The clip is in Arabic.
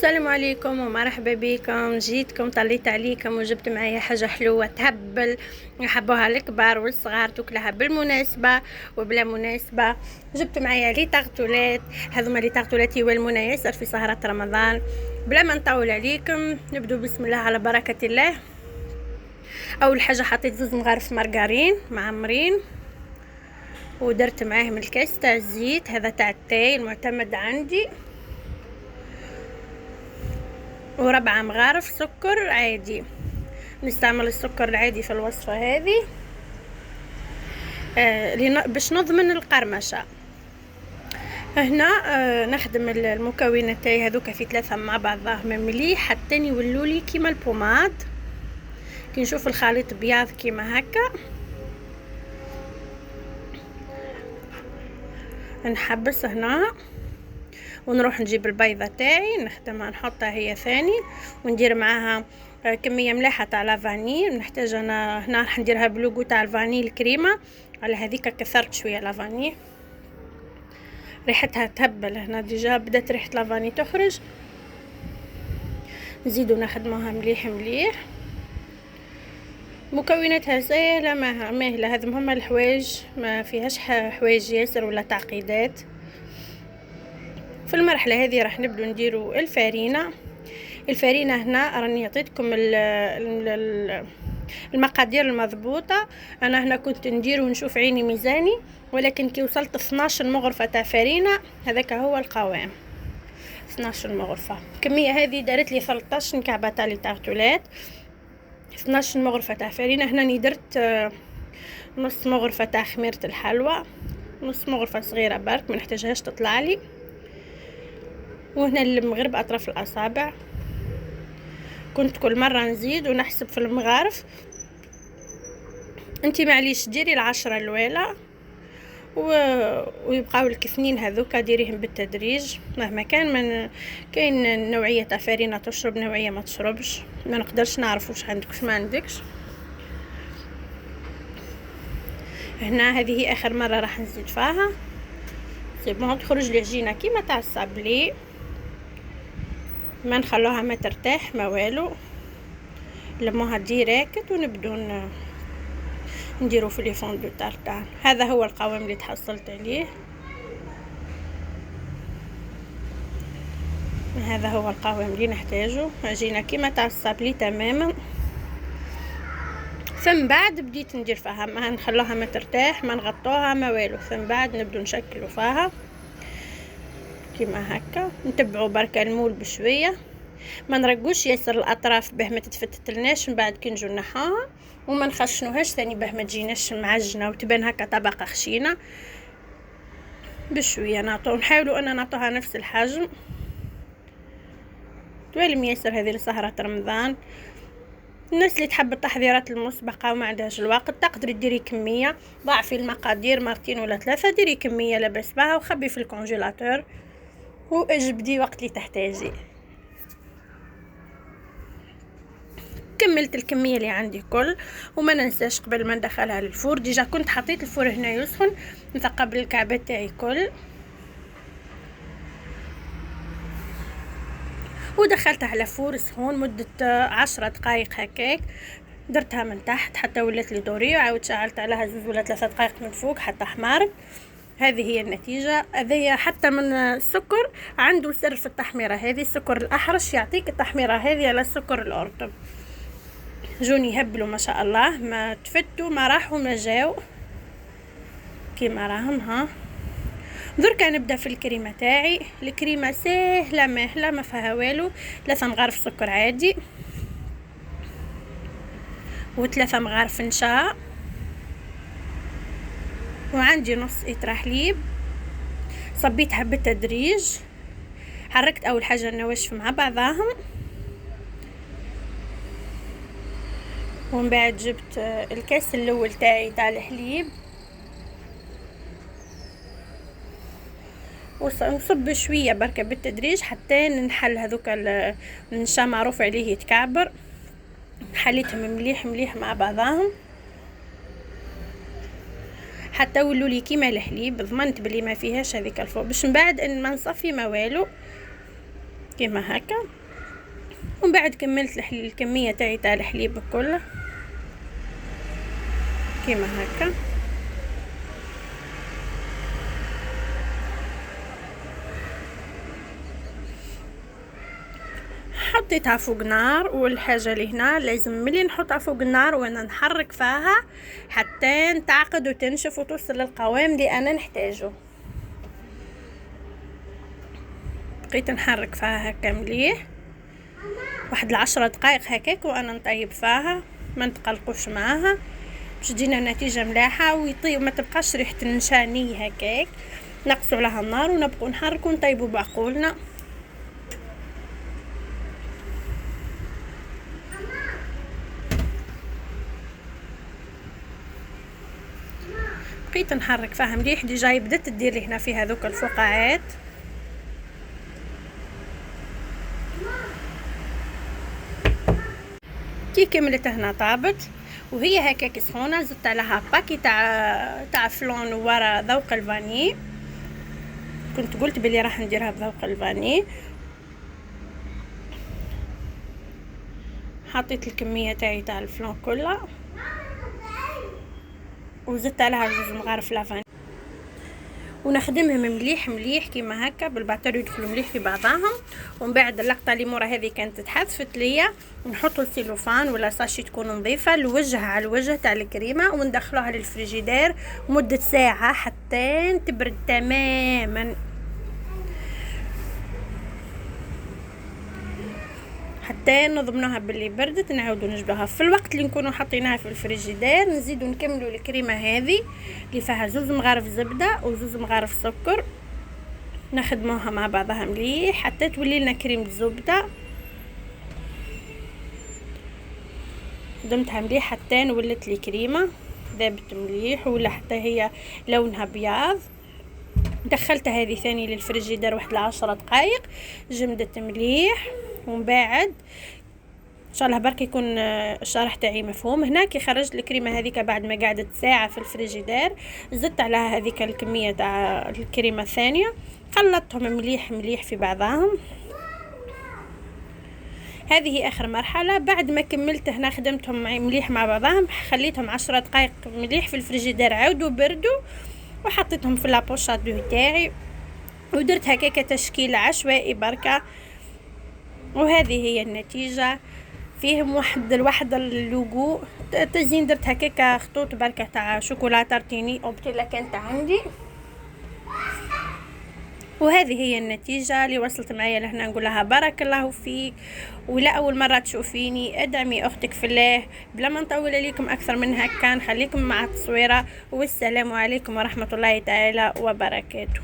السلام عليكم ومرحبا بكم. جيتكم طليت عليكم وجبت معايا حاجه حلوه تهبل، يحبوها الكبار والصغار، تاكلها بالمناسبه وبلا مناسبه. جبت معايا لي طاغتولات، هذوما لي طاغتولات يولمونا ياسر في سهره رمضان. بلا ما نطول عليكم نبدو بسم الله على بركه الله. اول حاجه حطيت 2 مغارف مارغرين معمرين، ودرت معاهم الكاس تاع الزيت، هذا تاع التاي المعتمد عندي، و4 مغارف سكر عادي. نستعمل السكر العادي في الوصفة هذه باش نضمن القرمشة. هنا نخدم المكونات تاعي هذوك في 3 مع بعضهم مليح حتى يولوا لي كيما البوماد. كي نشوف الخليط بياض كيما هكا نحبس هنا، ونروح نجيب البيضه تاعي نخدمها نحطها هي ثاني، وندير معاها كميه ملاحه تاع لافاني. نحتاج انا هنا راح نديرها بلوغو تاع الفاني الكريمه، على هذيك كثرت شويه لافاني ريحتها تهبل. هنا ديجا بدات ريحه لافاني تخرج. نزيدو نخدموها مليح مليح. مكوناتها سهله ماهله، هذم هما الحوايج، ما فيهاش حوايج ياسر ولا تعقيدات. في المرحله هذه راح نبدو نديرو الفارينه. هنا راني عطيتكم المقادير المضبوطه. انا هنا كنت ندير ونشوف عيني ميزاني، ولكن كي وصلت 12 مغرفه تاع فارينه هذاك هو القوام. 12 مغرفه الكميه هذه دارت لي 13 مكعبه تاع لي طاغتولات. 12 مغرفه تاع فارينه. هنا درت نص مغرفه تاع خميره الحلوى، نص مغرفه صغيره برك ما نحتاجهاش تطلع لي، وهنا المغرب اطراف الاصابع. كنت كل مره نزيد ونحسب في المغارف. انتي معليش ديري 10 الاولى ويبقاو لك 2 هذوك ديريهم بالتدريج مهما كان. من كاين نوعيه تاع فارينه تشرب، نوعيه ما تشربش، ما نقدرش نعرف واش عندك واش ما عندكش. هنا هذه اخر مره راح نزيد فيها. سي بون تخرج لي عجينه كيما تاع الصابلي، ما نخلوها ما ترتاح ما والو، لموها ديريكت ونبدو نديرو في لي فوندو تارتان. هذا هو القوام اللي تحصلت عليه. هذا هو القوام اللي نحتاجه، عجينه كيما تاع الصابلي تماما. ثم بعد بديت ندير فيها، ما نخلوها ما ترتاح، ما نغطوها ما والو. ثم بعد نبدو نشكلوا فيها كيما هكا. نتبعوا بركه المول بشويه، ما نرقوش ياسر الاطراف باه ما تتفتتلناش من بعد كي نجو نحاها، وما نخشنوهاش ثاني باه ما تجيناش معجنه وتبان هكا طبقه خشينه. بشويه نحاولوا ان نعطوها نفس الحجم. توالم ياسر هذه لسهره رمضان. الناس اللي تحب التحضيرات المسبقه وما عندهاش الوقت تقدري ديري كميه، ضاعفي المقادير 2 ولا 3، ديري كميه لاباس بها وخبي في الكونجيلاتور واجبدي وقت اللي تحتاجي. كملت الكميه اللي عندي كل، وما ننساش قبل ما ندخلها للفور ديجا كنت حطيت الفور هنا يسخن نثقب الكعبات تاعي كل، ودخلتها على فور سخون مده 10 دقائق هكاك. درتها من تحت حتى ولات لي دوري، وعاود شعلت عليها 2 ولا 3 دقائق من فوق حتى حمارت. هذه هي النتيجه. هذه حتى من السكر عنده سر في التحميره هذه، السكر الاحرش يعطيك التحميره هذه على السكر الارطب. جوني هبلوا ما شاء الله، ما تفتوا ما راحوا ما جاو كيما راهم. ها دركا نبدا في الكريمه تاعي. الكريمه سهله ماهله ما فيها والو. 3 مغارف سكر عادي، و3 مغارف نشا، وعندي نص إطرة حليب. صبيتها بالتدريج، حركت اول حاجه النواشف مع بعضهم، ومن بعد جبت الكاس الاول تاعي تاع الحليب ونصب شويه بركه بالتدريج حتى نحل هذوك النشا معروف عليه يتكعبر. حليتهم مليح مليح مع بعضهم حتى ولوا لي كيما الحليب. ضمنت بلي ما فيهاش هذيك الفوق باش من بعد ان ما نصفي ما والو. كيما هكا. ومن بعد كملت الكميه تاع الحليب كله كيما هكا. حطيتها فوق نار، والحاجه اللي هنا لازم ملي نحطها فوق النار وانا نحرك فيها حتى تعقد وتنشف وتوصل للقوام اللي انا نحتاجه. بقيت نحرك فيها هكا مليح واحد 10 دقائق هكاك وانا نطيب فيها، ما نتقلقوش معاها باش تجينا نتيجه ملاحه ويطيب، ما تبقاش ريحه النشاني هكاك. نقصوا عليها النار ونبقوا نحركوا ونطيبوا بعقولنا. بقيت نحرك فيها مليح. ديجا بدات تدير لي هنا في هذوك الفقاعات. كي كملت هنا طابت وهي هكاك سخونه، زدت لها باكي تاع فلون ورا ذوق الفاني. كنت قلت بلي راح نديرها بذوق الفاني. حطيت الكميه تاع الفلون كلها وزدت لها 2 مغارف لافاني ونخدمهم مليح مليح كيما هكا بالباتر يدخلوا مليح في بعضهم. ومن بعد اللقطه اللي مورا هذه كانت تحذفت ليا، نحطوا السيلوفان ولا ساشي تكون نظيفه الوجه على الوجه تاع الكريمه وندخلوها للفريجيدير مده ساعه حتى تبرد تماما، حتى نضمنوها باللي بردت. نعاودوا نجبدوها في الوقت اللي نكونوا حاطينها في الفريجيدير. نزيدوا نكملوا الكريمه هذه اللي فيها 2 مغارف زبده و2 مغارف سكر، نخدموها مع بعضها مليح حتى تولي لنا كريمه زبده. خدمتها مليح حتى ولت لي كريمه ذابت مليح ولا حتى هي لونها بياض. دخلت هذه ثاني للفريجيدير واحد 10 دقائق جمدت مليح. ومن بعد ان شاء الله برك يكون الشرح تاعي مفهوم. هنا كي خرجت الكريمه هذيك بعد ما قعدت ساعه في الفريجيدير، زدت عليها هذيك الكميه تاع الكريمه الثانيه، خلطتهم مليح مليح في بعضهم. هذه اخر مرحله. بعد ما كملت هنا خدمتهم مليح مع بعضهم، خليتهم 10 دقائق مليح في الفريجيدير، عاودوا بردوا وحطيتهم في لابوشات تاعي ودرت هكاك تشكيل عشوائي بركه. وهذه هي النتيجه. فيهم واحد اللوغو تزين، درت هكاك خطوط بركه تاع شوكولاته تارتيني اوبتيلا كانت عندي. وهذه هي النتيجه اللي وصلت معايا لهنا. نقول لها بارك الله فيك، ولا اول مره تشوفيني ادعمي اختك في الله. بلا ما نطول عليكم اكثر من هكا، نخليكم مع التصويره. والسلام عليكم ورحمه الله تعالى وبركاته.